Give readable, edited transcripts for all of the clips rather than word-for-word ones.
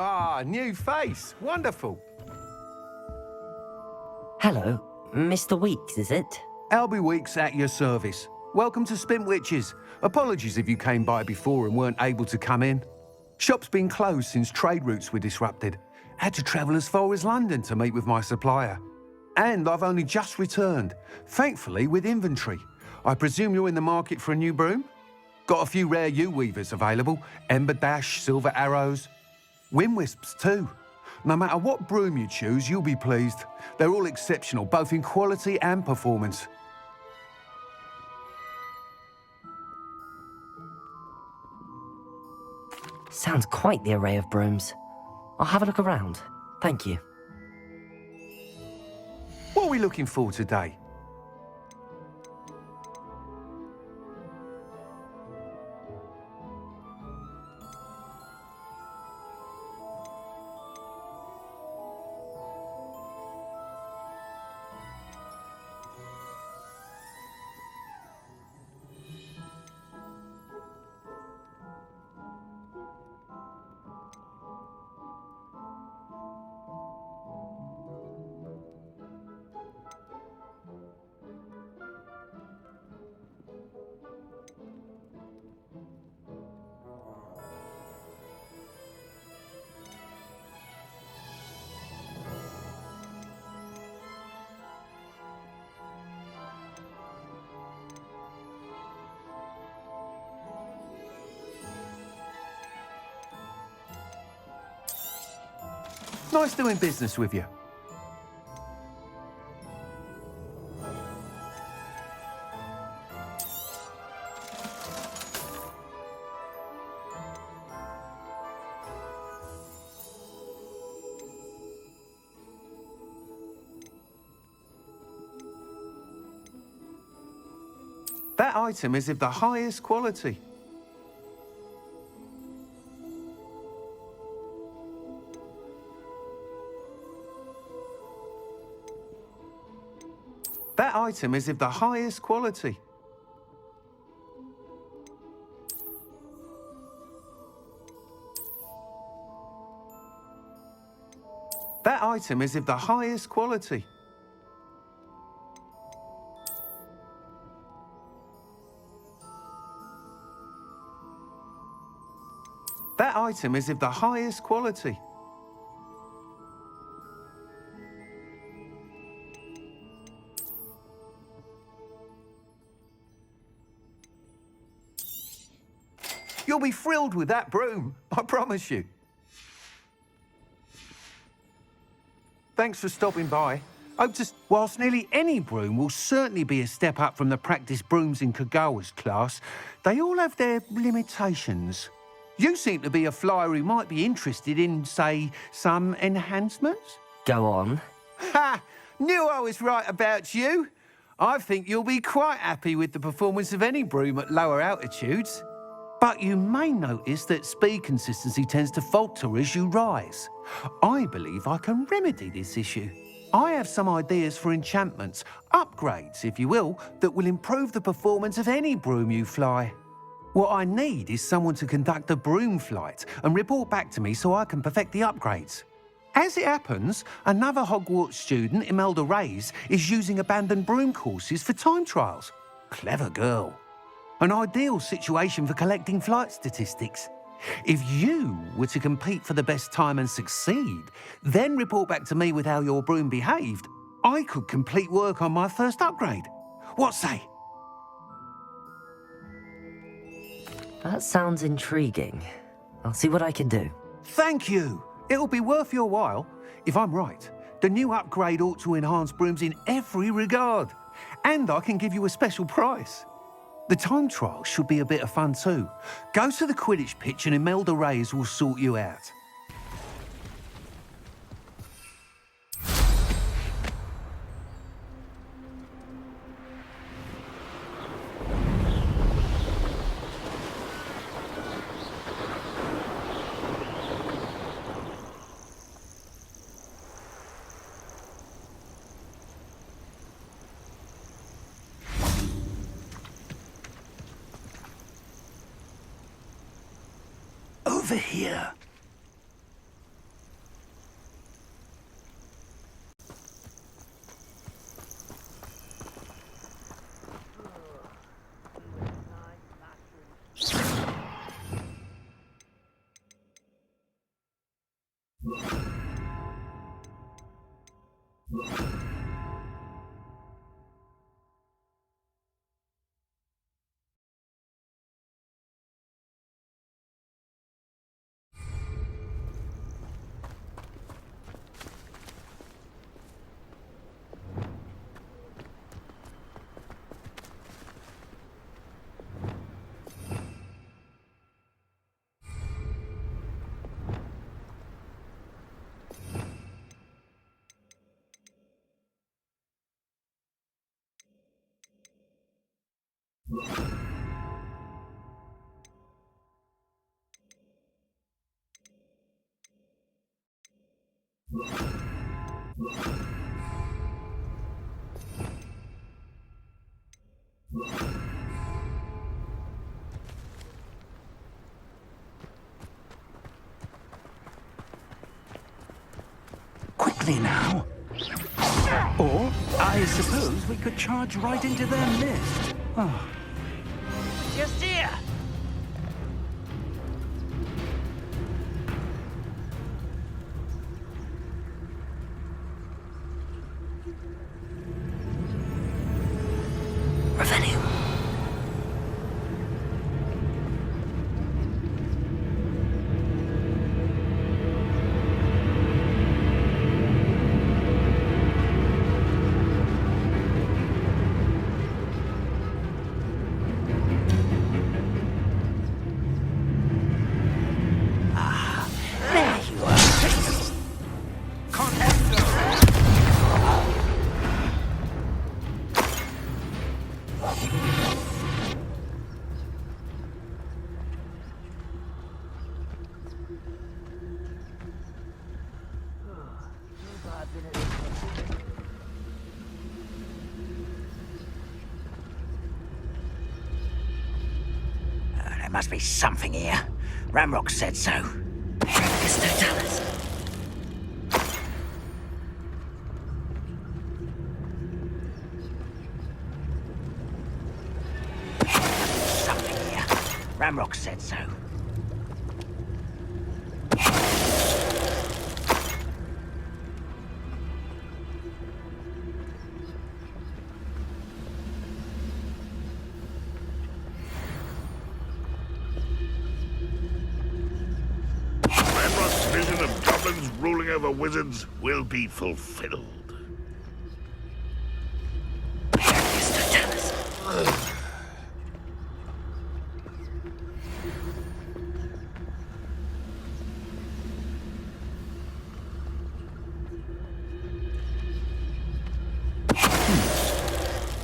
Ah, new face. Wonderful. Hello, Mr. Weeks, is it? Albie Weeks at your service. Welcome to Spintwitches. Apologies if you came by before and weren't able to come in. Shop's been closed since trade routes were disrupted. Had to travel as far as London to meet with my supplier. And I've only just returned, thankfully with inventory. I presume you're in the market for a new broom? Got a few rare U-weavers available, Ember Dash, Silver Arrows, Wind Wisps too. No matter what broom you choose, you'll be pleased. They're all exceptional, both in quality and performance. Sounds quite the array of brooms. I'll have a look around. Thank you. What are we looking for today? Nice doing business with you. That item is of the highest quality. That item is of the highest quality. That item is of the highest quality. That item is of the highest quality. You'll be thrilled with that broom, I promise you. Thanks for stopping by. Whilst nearly any broom will certainly be a step up from the practice brooms in Kagawa's class, they all have their limitations. You seem to be a flyer who might be interested in, say, some enhancements? Go on. Ha! Knew I was right about you. I think you'll be quite happy with the performance of any broom at lower altitudes. But you may notice that speed consistency tends to falter as you rise. I believe I can remedy this issue. I have some ideas for enchantments, upgrades, if you will, that will improve the performance of any broom you fly. What I need is someone to conduct a broom flight and report back to me so I can perfect the upgrades. As it happens, another Hogwarts student, Imelda Reyes, is using abandoned broom courses for time trials. Clever girl. An ideal situation for collecting flight statistics. If you were to compete for the best time and succeed, then report back to me with how your broom behaved, I could complete work on my first upgrade. What say? That sounds intriguing. I'll see what I can do. Thank you. It'll be worth your while. If I'm right, the new upgrade ought to enhance brooms in every regard. And I can give you a special price. The time trial should be a bit of fun too. Go to the Quidditch pitch and Imelda Reyes will sort you out. Over here. Quickly now. Or, I suppose we could charge right into their midst. Oh. Just here. Revenue. There you are. There must be something here. Ramrock said so. Totalis. Something here. Ramrock said so. Ramrock's vision of goblins ruling over wizards will be fulfilled.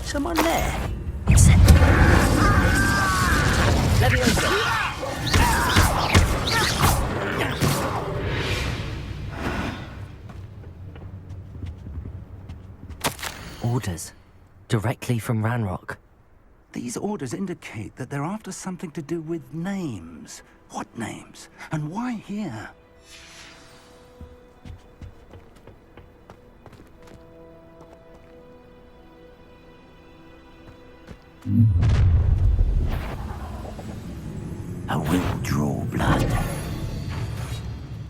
Someone there. Orders. Directly from Ranrock. These orders indicate that they're after something to do with names. What names? And why here? I will draw blood.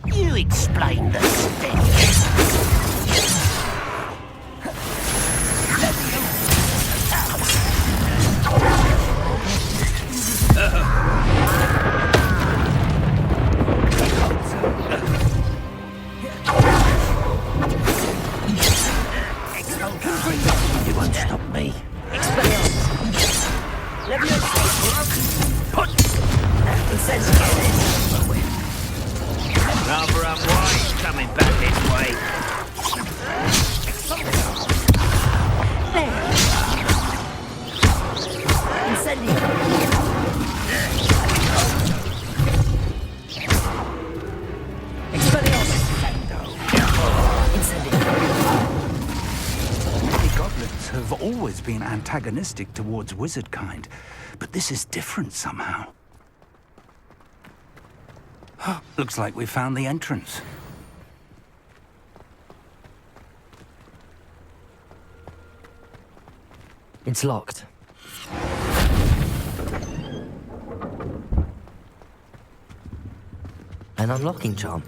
You explain the stench. You won't stop me. Rather unwise coming back this way. Many goblins have always been antagonistic towards wizard kind, but this is different somehow. Looks like we found the entrance. It's locked. An unlocking charm.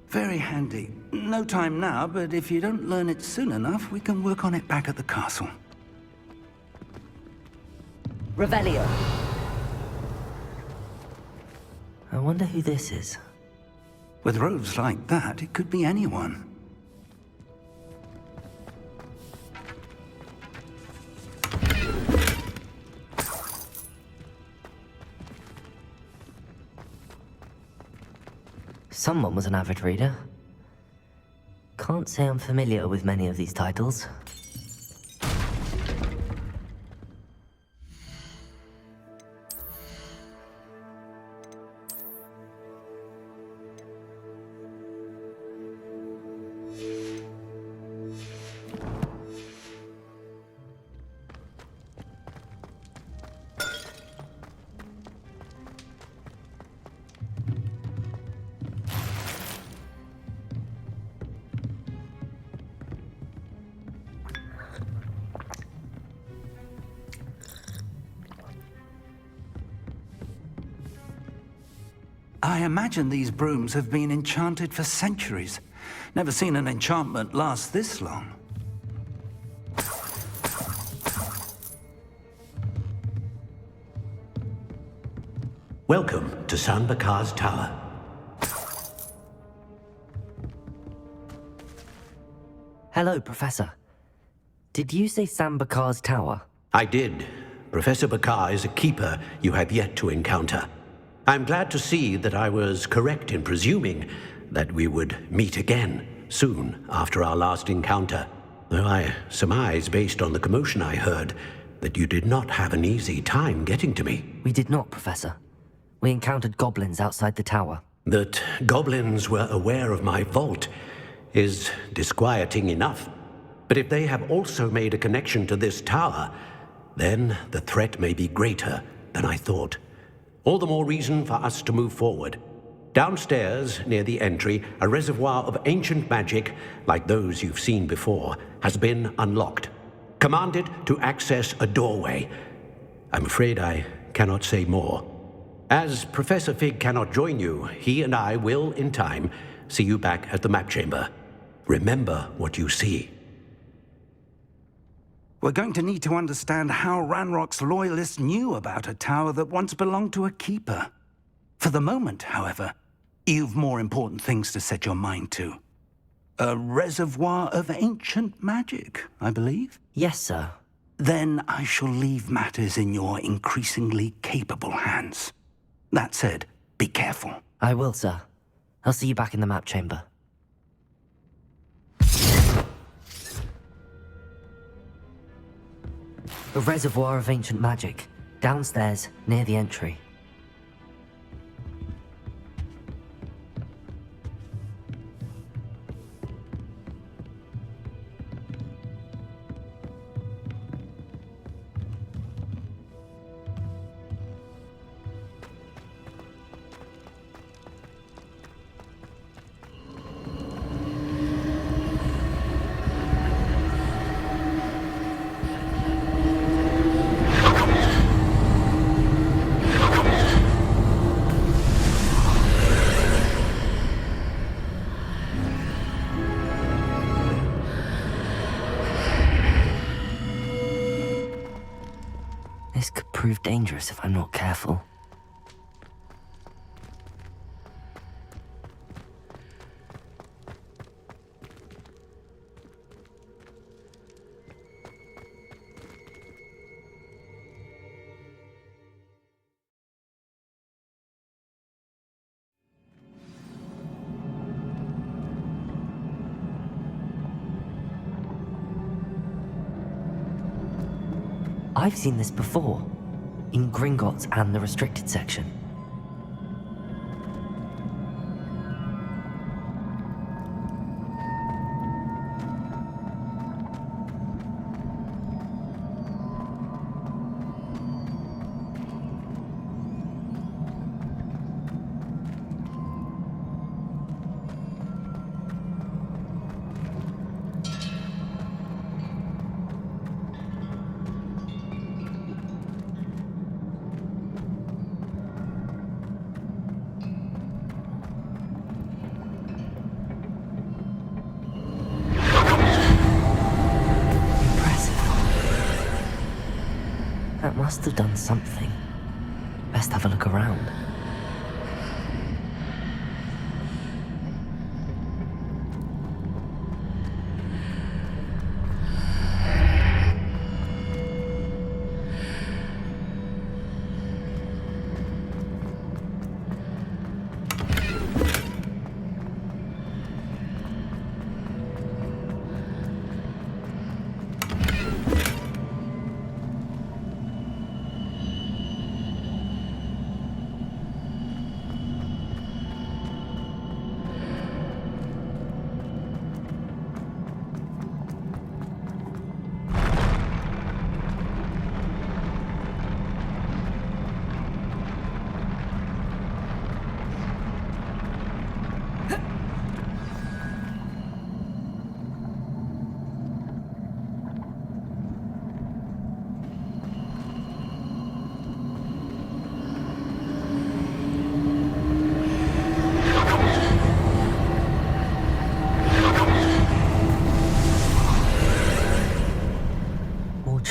Very handy. No time now, but if you don't learn it soon enough, we can work on it back at the castle. Revelio. I wonder who this is. With robes like that, it could be anyone. Someone was an avid reader. Can't say I'm familiar with many of these titles. I imagine these brooms have been enchanted for centuries. Never seen an enchantment last this long. Welcome to Sambakar's Tower. Hello, Professor. Did you say Sambakar's Tower? I did. Professor Bakar is a keeper you have yet to encounter. I'm glad to see that I was correct in presuming that we would meet again soon after our last encounter, though I surmise, based on the commotion I heard, that you did not have an easy time getting to me. We did not, Professor. We encountered goblins outside the tower. That goblins were aware of my vault is disquieting enough. But if they have also made a connection to this tower, then the threat may be greater than I thought. All the more reason for us to move forward. Downstairs, near the entry, a reservoir of ancient magic, like those you've seen before, has been unlocked. Commanded to access a doorway. I'm afraid I cannot say more. As Professor Fig cannot join you, he and I will, in time, see you back at the map chamber. Remember what you see. We're going to need to understand how Ranrock's loyalists knew about a tower that once belonged to a keeper. For the moment, however, you've more important things to set your mind to. A reservoir of ancient magic, I believe? Yes, sir. Then I shall leave matters in your increasingly capable hands. That said, be careful. I will, sir. I'll see you back in the map chamber. A reservoir of ancient magic, downstairs, near the entry. This could prove dangerous if I'm not careful. I've seen this before, in Gringotts and the restricted section. That must have done something. Best have a look around.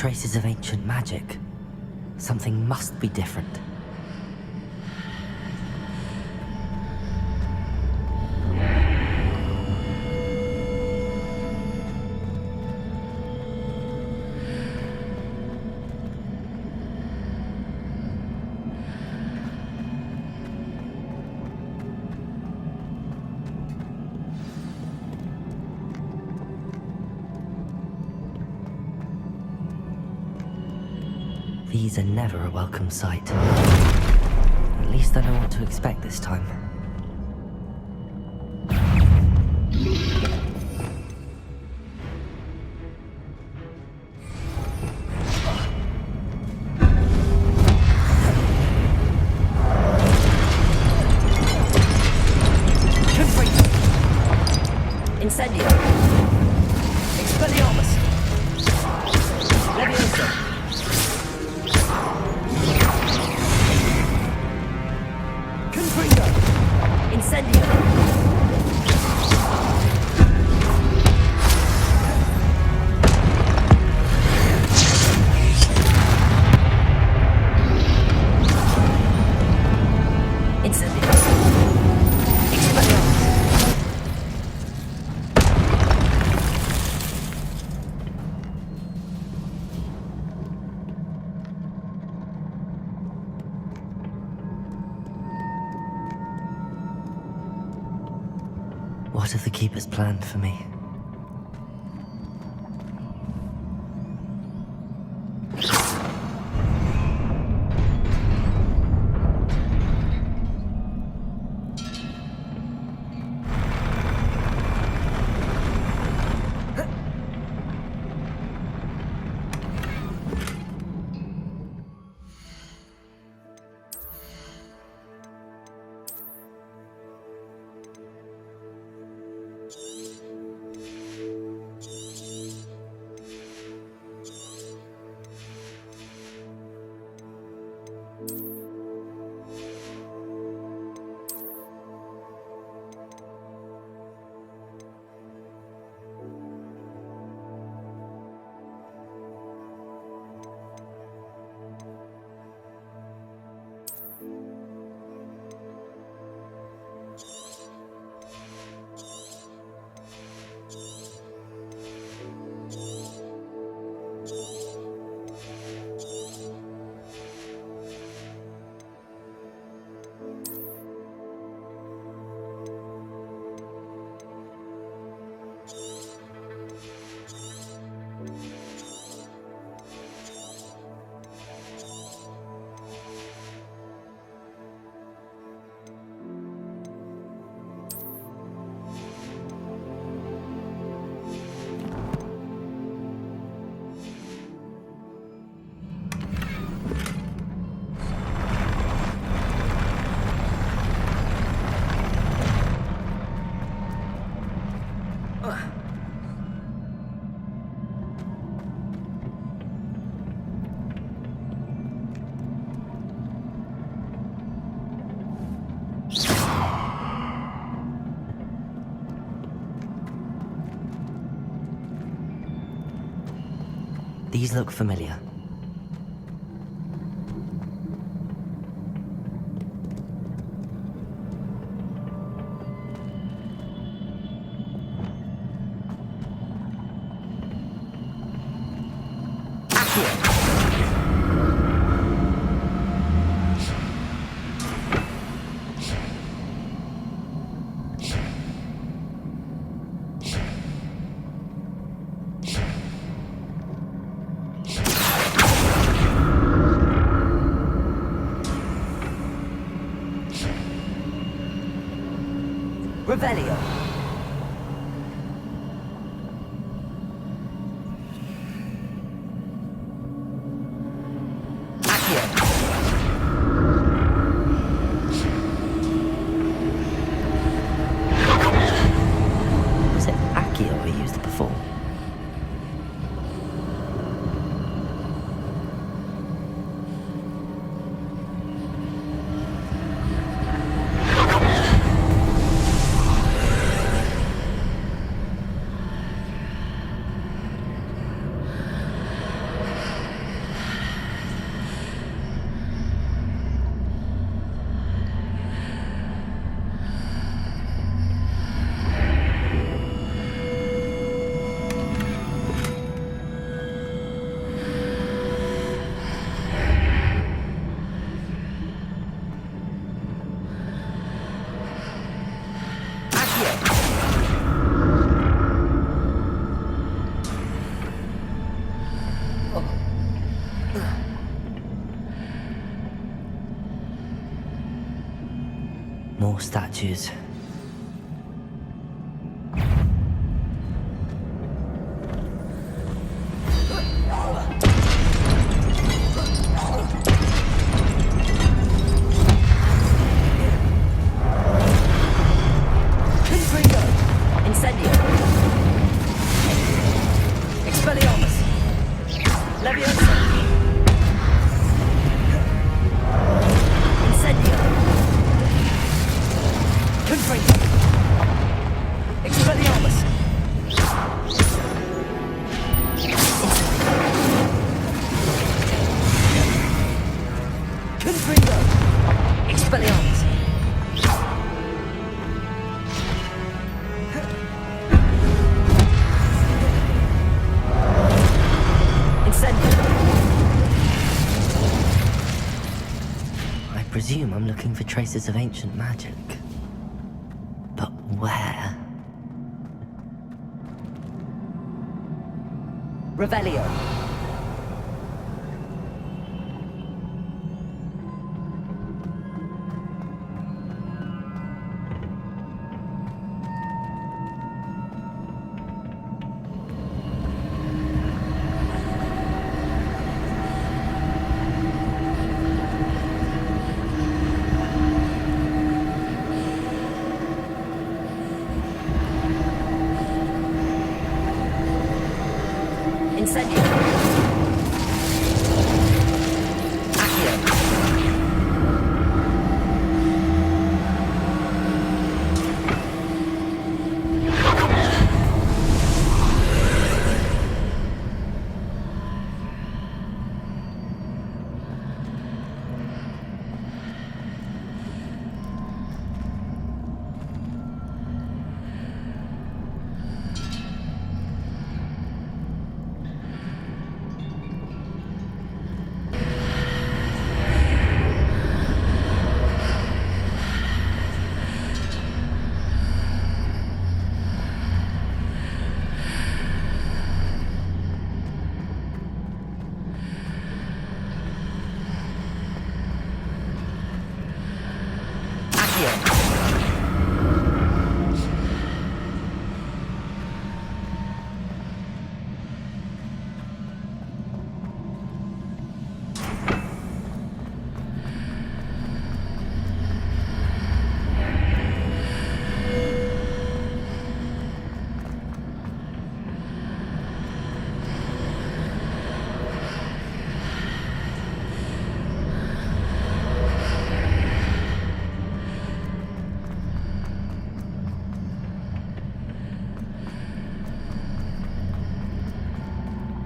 Traces of ancient magic. Something must be different. These are never a welcome sight. At least I know what to expect this time. Incendio. Expelliarmus. Leviosa. Incendio! Incendio! Expelliarmus! What have the Keepers planned for me? These look familiar. Revelio. Was it Accio I used before? More statues. Incendio. Expelliarmus. Leviosa. Incendio. Confringo. Expelliarmus. Confringo. Expelliarmus. I presume I'm looking for traces of ancient magic. But where? Revelio. Incendio.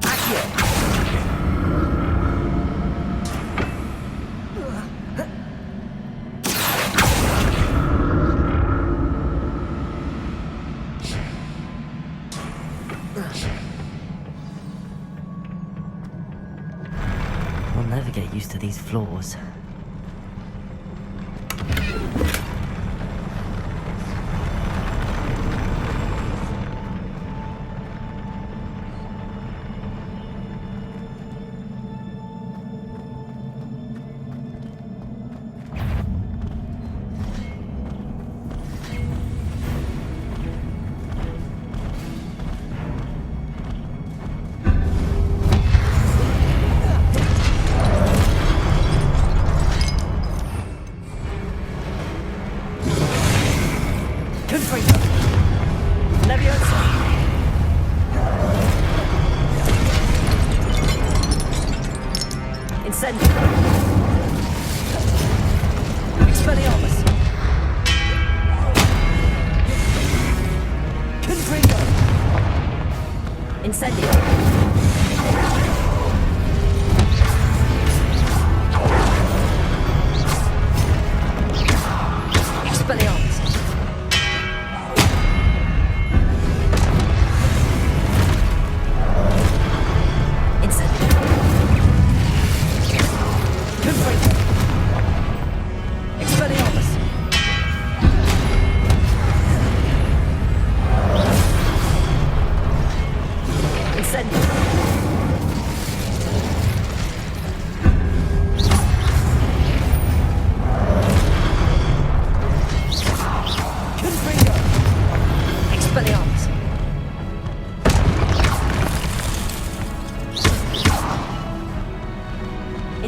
Accio. I'll never get used to these floors.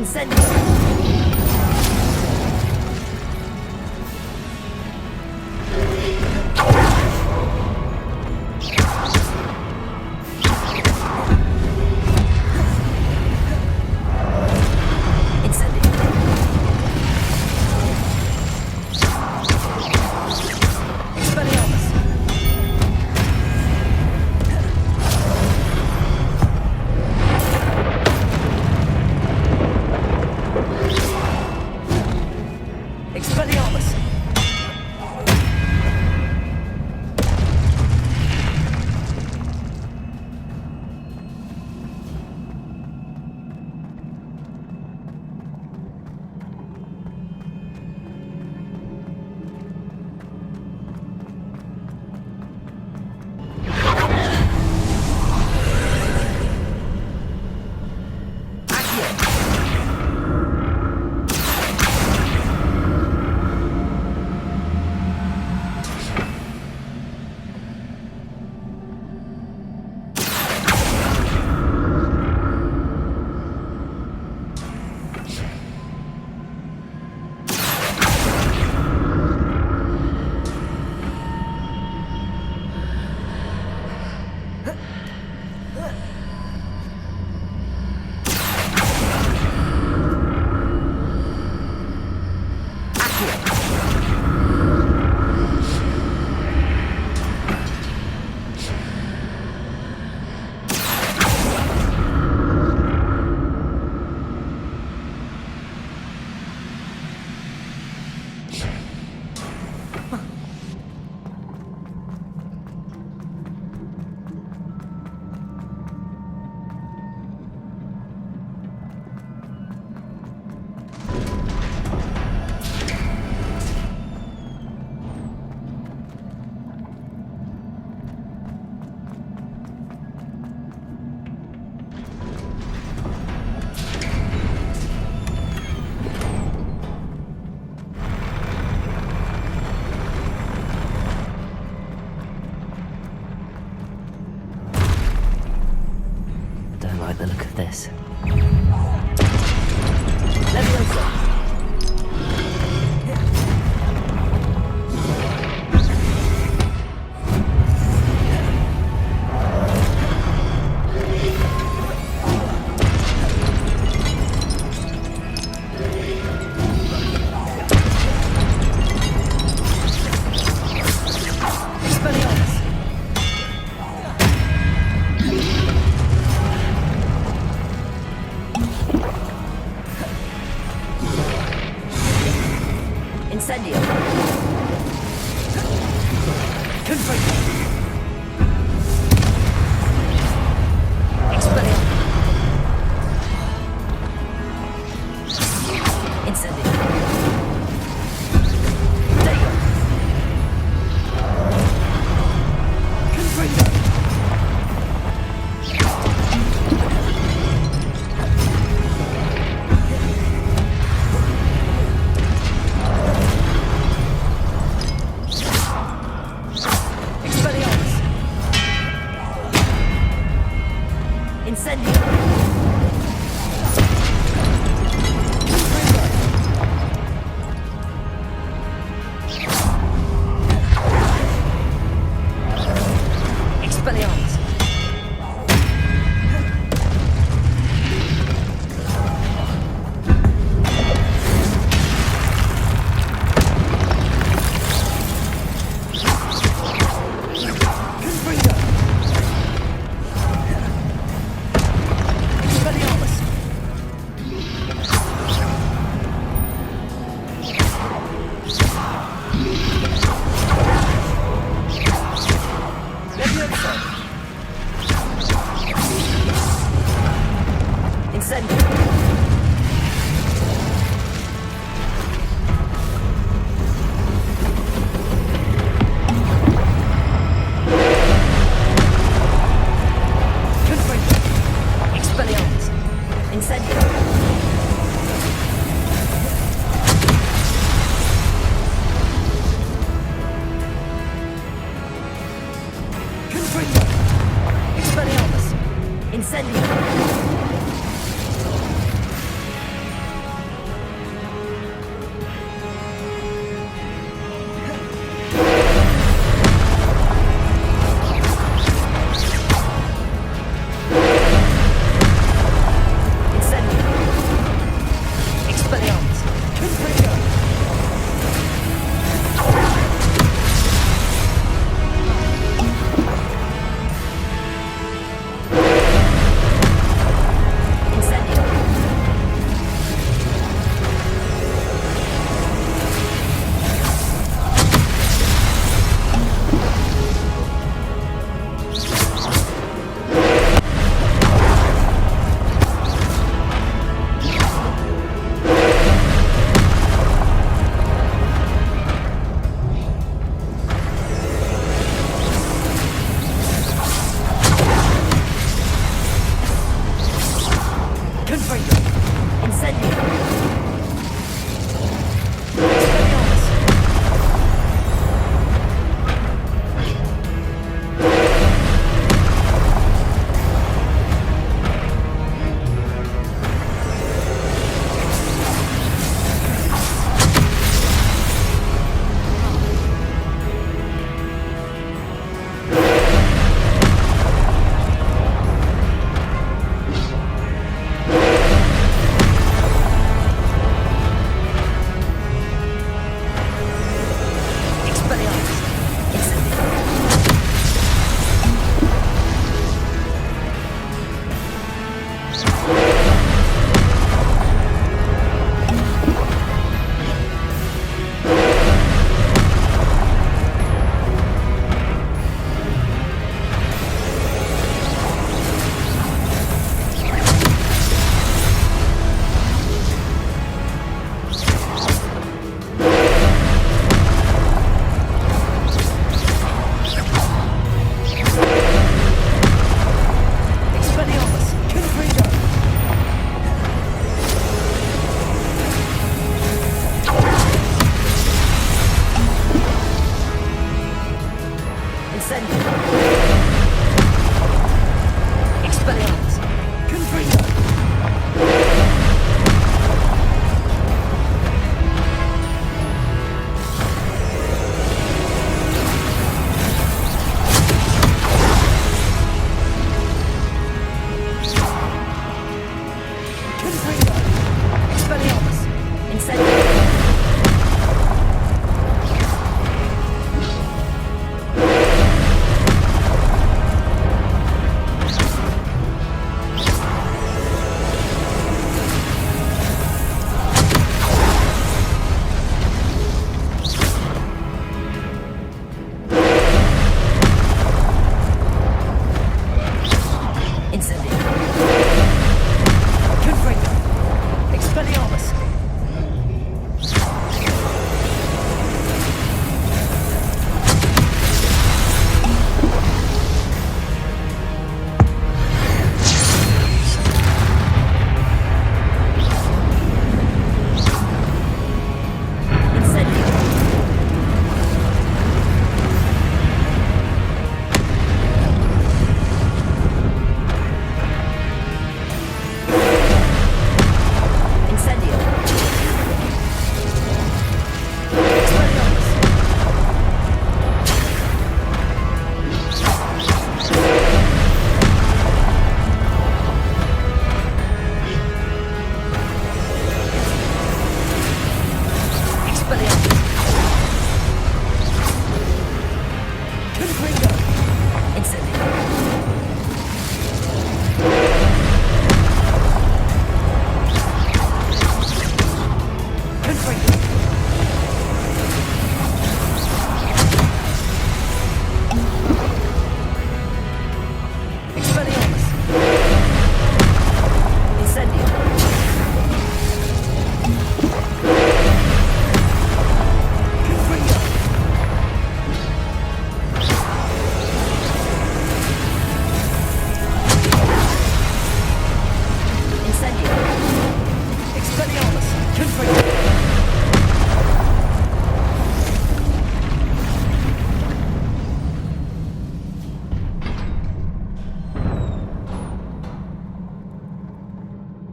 Incendio. The look of this.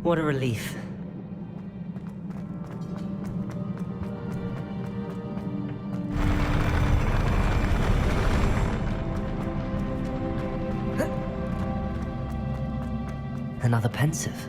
What a relief. Another pensive.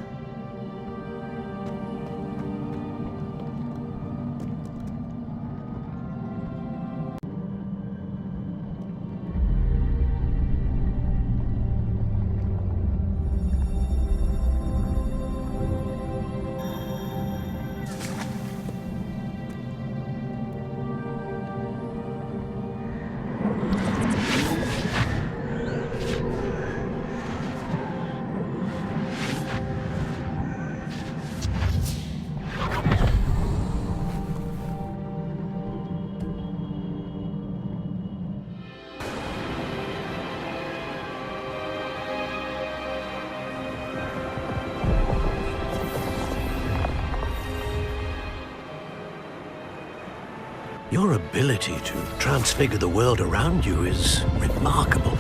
Your ability to transfigure the world around you is remarkable.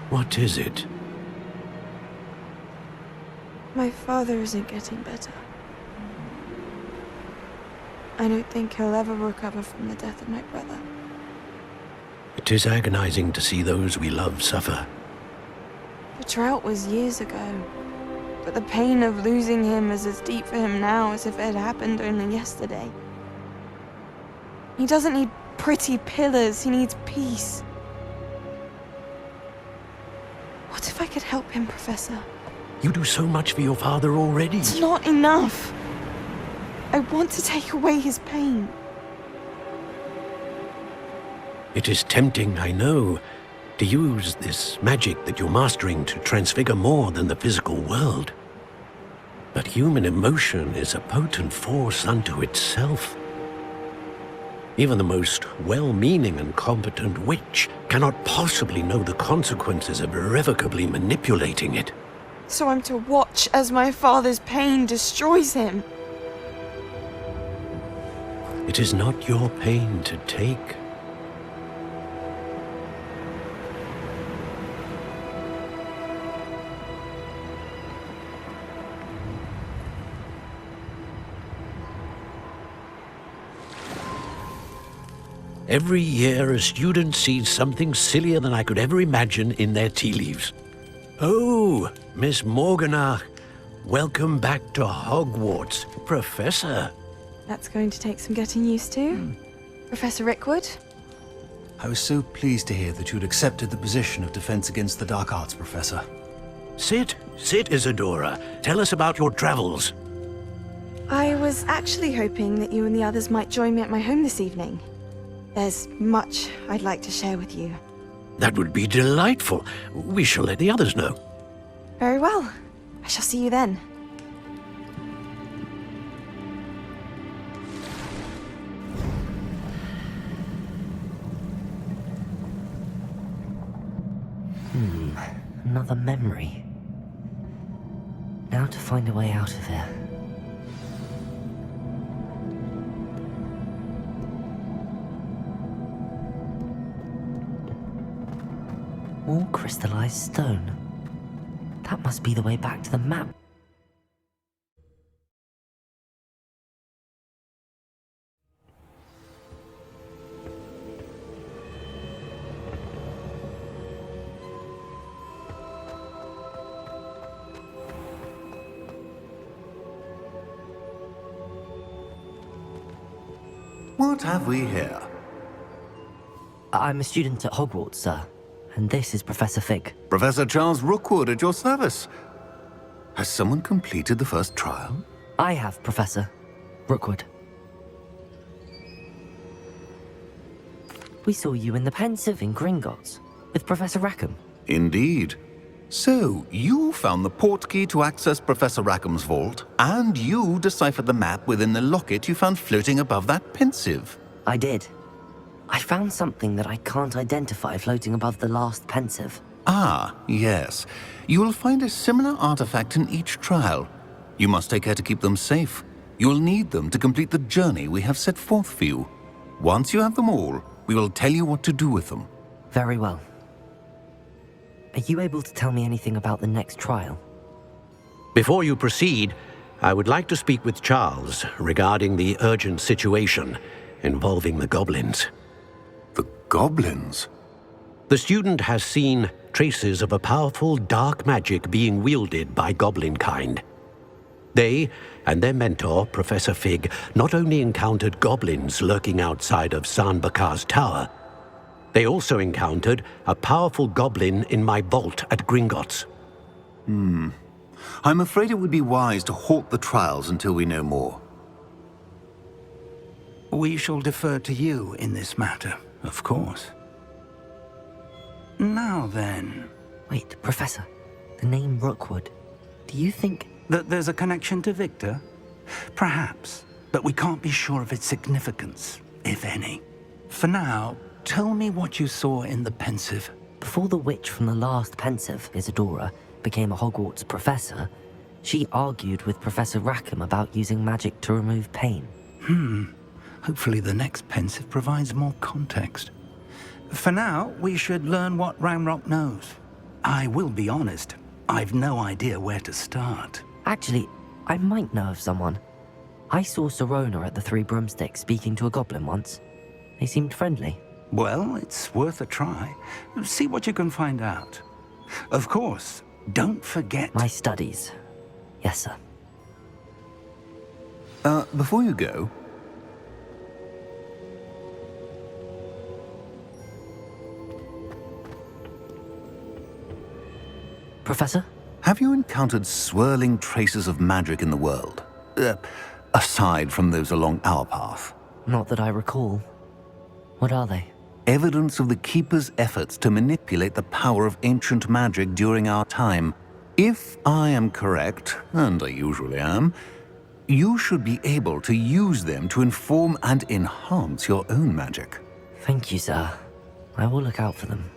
What is it? My father isn't getting better. I don't think he'll ever recover from the death of my brother. It is agonizing to see those we love suffer. The drought was years ago, but the pain of losing him is as deep for him now as if it had happened only yesterday. He doesn't need pretty pillars, he needs peace. What if I could help him, Professor? You do so much for your father already. It's not enough. I want to take away his pain. It is tempting, I know, to use this magic that you're mastering to transfigure more than the physical world. But human emotion is a potent force unto itself. Even the most well-meaning and competent witch cannot possibly know the consequences of irrevocably manipulating it. So I'm to watch as my father's pain destroys him. It is not your pain to take. Every year, a student sees something sillier than I could ever imagine in their tea leaves. Oh, Miss Morganach, welcome back to Hogwarts, Professor. That's going to take some getting used to. Professor Rickwood? I was so pleased to hear that you'd accepted the position of Defense Against the Dark Arts, Professor. Sit, Isadora. Tell us about your travels. I was actually hoping that you and the others might join me at my home this evening. There's much I'd like to share with you. That would be delightful. We shall let the others know. Very well. I shall see you then. Another memory. Now to find a way out of here. All crystallized stone. That must be the way back to the map. What have we here? I'm a student at Hogwarts, sir. And this is Professor Fig. Professor Charles Rookwood at your service. Has someone completed the first trial? I have, Professor Rookwood. We saw you in the Pensive in Gringotts with Professor Rackham. Indeed. So, you found the portkey to access Professor Rackham's vault, and you deciphered the map within the locket you found floating above that Pensive. I did. I found something that I can't identify floating above the last Pensive. Ah, yes. You will find a similar artifact in each trial. You must take care to keep them safe. You will need them to complete the journey we have set forth for you. Once you have them all, we will tell you what to do with them. Very well. Are you able to tell me anything about the next trial? Before you proceed, I would like to speak with Charles regarding the urgent situation involving the goblins. The goblins? The student has seen traces of a powerful dark magic being wielded by goblin kind. They and their mentor, Professor Fig, not only encountered goblins lurking outside of Sanbakar's tower, they also encountered a powerful goblin in my vault at Gringotts. I'm afraid it would be wise to halt the trials until we know more. We shall defer to you in this matter, of course. Now then... Wait, Professor. The name Rookwood. Do you think... that there's a connection to Victor? Perhaps, but we can't be sure of its significance, if any. For now, tell me what you saw in the pensive. Before the witch from the last pensive, Isadora, became a Hogwarts professor, she argued with Professor Rackham about using magic to remove pain. Hopefully the next pensive provides more context. For now, we should learn what Ranrock knows. I will be honest, I've no idea where to start. Actually, I might know of someone. I saw Sirona at the Three Broomsticks speaking to a goblin once. They seemed friendly. Well, it's worth a try. See what you can find out. Of course, don't forget... My studies. Yes, sir. Before you go... Professor? Have you encountered swirling traces of magic in the world? Aside from those along our path? Not that I recall. What are they? Evidence of the Keeper's efforts to manipulate the power of ancient magic during our time. If I am correct, and I usually am, you should be able to use them to inform and enhance your own magic. Thank you, sir. I will look out for them.